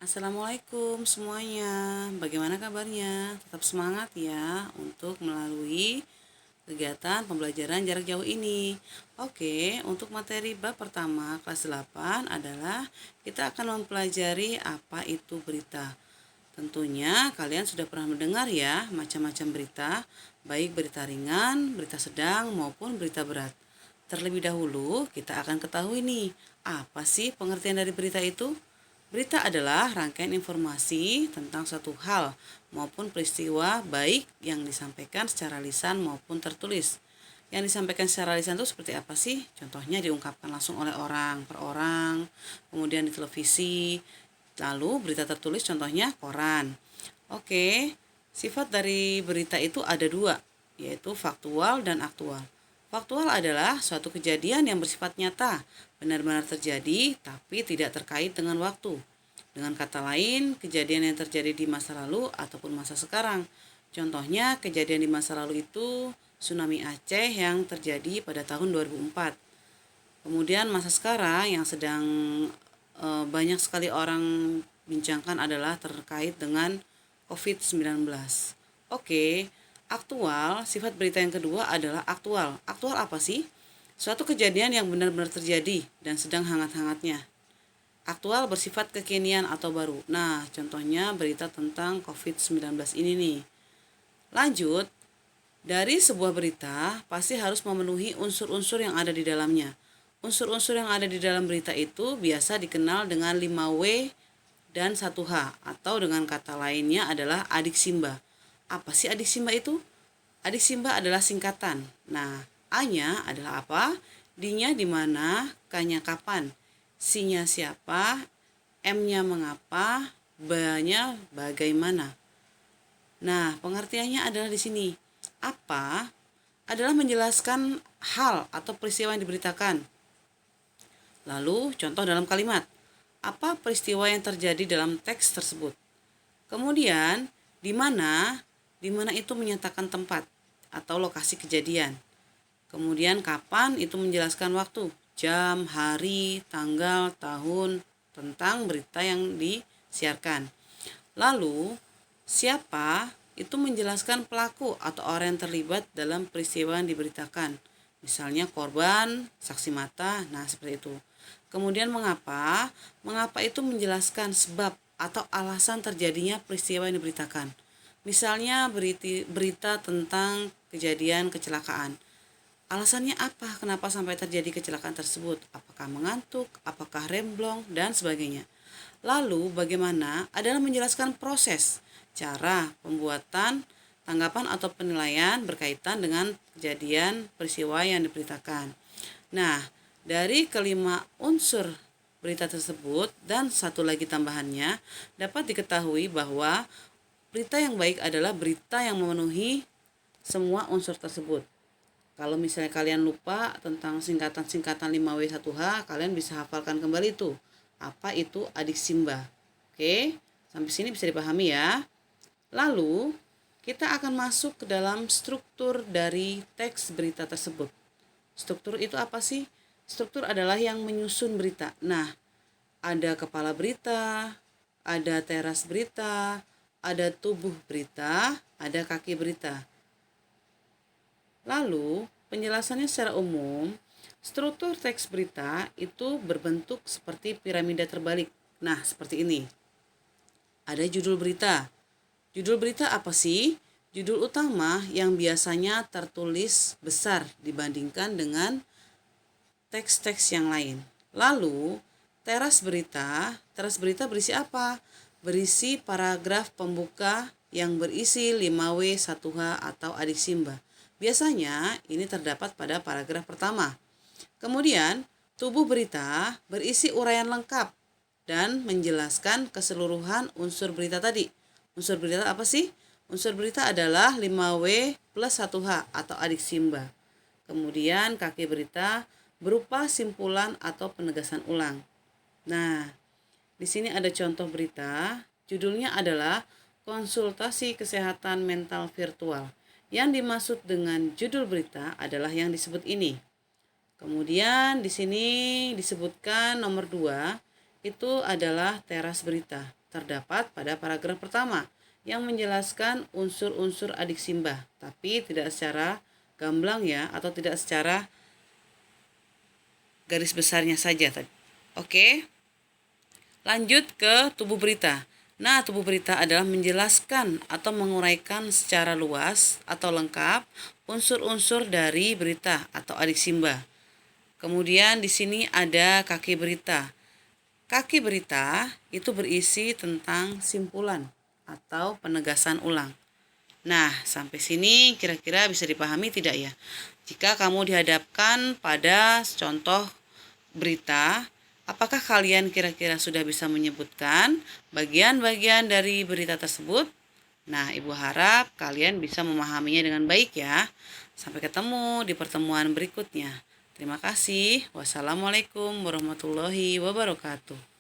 Assalamualaikum semuanya. Bagaimana kabarnya? Tetap semangat ya untuk melalui kegiatan pembelajaran jarak jauh ini. Oke, untuk materi bab pertama kelas 8 adalah kita akan mempelajari apa itu berita. Tentunya kalian sudah pernah mendengar ya macam-macam berita, baik berita ringan, berita sedang maupun berita berat. Terlebih dahulu kita akan ketahui nih, apa sih pengertian dari berita itu? Berita adalah rangkaian informasi tentang suatu hal maupun peristiwa baik yang disampaikan secara lisan maupun tertulis. Yang disampaikan secara lisan itu seperti apa sih? Contohnya diungkapkan langsung oleh orang per orang, kemudian di televisi, lalu berita tertulis contohnya koran. Oke, sifat dari berita itu ada dua, yaitu faktual dan aktual. Faktual adalah suatu kejadian yang bersifat nyata, benar-benar terjadi tapi tidak terkait dengan waktu. Dengan kata lain, kejadian yang terjadi di masa lalu ataupun masa sekarang. Contohnya, kejadian di masa lalu itu tsunami Aceh yang terjadi pada tahun 2004. Kemudian masa sekarang yang sedang banyak sekali orang bincangkan adalah terkait dengan COVID-19. Oke, aktual, sifat berita yang kedua adalah aktual. Aktual apa sih? Suatu kejadian yang benar-benar terjadi dan sedang hangat-hangatnya. Aktual bersifat kekinian atau baru. Nah, contohnya berita tentang COVID-19 ini nih. Lanjut, dari sebuah berita pasti harus memenuhi unsur-unsur yang ada di dalamnya. Unsur-unsur yang ada di dalam berita itu biasa dikenal dengan 5W dan 1H atau dengan kata lainnya adalah adik Simba. Apa sih adik Simba itu? Adik Simba adalah singkatan. Nah, A-nya adalah apa? D-nya di mana? K-nya kapan? C-nya siapa? M-nya mengapa? B-nya bagaimana? Nah, pengertiannya adalah di sini. Apa adalah menjelaskan hal atau peristiwa yang diberitakan. Lalu, contoh dalam kalimat. Apa peristiwa yang terjadi dalam teks tersebut? Kemudian, di mana? Di mana itu menyatakan tempat atau lokasi kejadian. Kemudian kapan itu menjelaskan waktu, jam, hari, tanggal, tahun tentang berita yang disiarkan. Lalu, siapa itu menjelaskan pelaku atau orang yang terlibat dalam peristiwa yang diberitakan. Misalnya korban, saksi mata, nah seperti itu. Kemudian mengapa? Mengapa itu menjelaskan sebab atau alasan terjadinya peristiwa yang diberitakan. Misalnya berita tentang kejadian kecelakaan. Alasannya apa? Kenapa sampai terjadi kecelakaan tersebut? Apakah mengantuk? Apakah remblong? Dan sebagainya. Lalu bagaimana adalah menjelaskan proses, cara pembuatan, tanggapan atau penilaian berkaitan dengan kejadian peristiwa yang diberitakan. Nah, dari kelima unsur berita tersebut dan satu lagi tambahannya, dapat diketahui bahwa berita yang baik adalah berita yang memenuhi semua unsur tersebut. Kalau misalnya kalian lupa tentang singkatan-singkatan 5W1H, kalian bisa hafalkan kembali tuh. Apa itu adik Simba? Oke, sampai sini bisa dipahami ya. Lalu, kita akan masuk ke dalam struktur dari teks berita tersebut. Struktur itu apa sih? Struktur adalah yang menyusun berita. Nah, ada kepala berita, ada teras berita, ada tubuh berita, ada kaki berita. Lalu, penjelasannya secara umum, struktur teks berita itu berbentuk seperti piramida terbalik. Nah, seperti ini. Ada judul berita. Judul berita apa sih? Judul utama yang biasanya tertulis besar dibandingkan dengan teks-teks yang lain. Lalu, teras berita berisi apa? Berisi paragraf pembuka yang berisi 5W1H atau adik Simba. Biasanya ini terdapat pada paragraf pertama. Kemudian, tubuh berita berisi uraian lengkap dan menjelaskan keseluruhan unsur berita tadi. Unsur berita apa sih? Unsur berita adalah 5W plus 1H atau adik Simba. Kemudian kaki berita berupa simpulan atau penegasan ulang. Nah, di sini ada contoh berita, judulnya adalah konsultasi kesehatan mental virtual. Yang dimaksud dengan judul berita adalah yang disebut ini. Kemudian di sini disebutkan nomor 2, itu adalah teras berita. terdapat pada paragraf pertama yang menjelaskan unsur-unsur adik simbah, tapi tidak secara gamblang ya, atau tidak secara garis besarnya saja tadi. Oke. Lanjut ke tubuh berita. Nah, tubuh berita adalah menjelaskan atau menguraikan secara luas atau lengkap unsur-unsur dari berita atau adik simbah. Kemudian di sini ada kaki berita. Kaki berita itu berisi tentang simpulan atau penegasan ulang. Nah, sampai sini kira-kira bisa dipahami tidak ya? Jika kamu dihadapkan pada contoh berita, apakah kalian kira-kira sudah bisa menyebutkan bagian-bagian dari berita tersebut? Nah, Ibu harap kalian bisa memahaminya dengan baik ya. Sampai ketemu di pertemuan berikutnya. Terima kasih. Wassalamualaikum warahmatullahi wabarakatuh.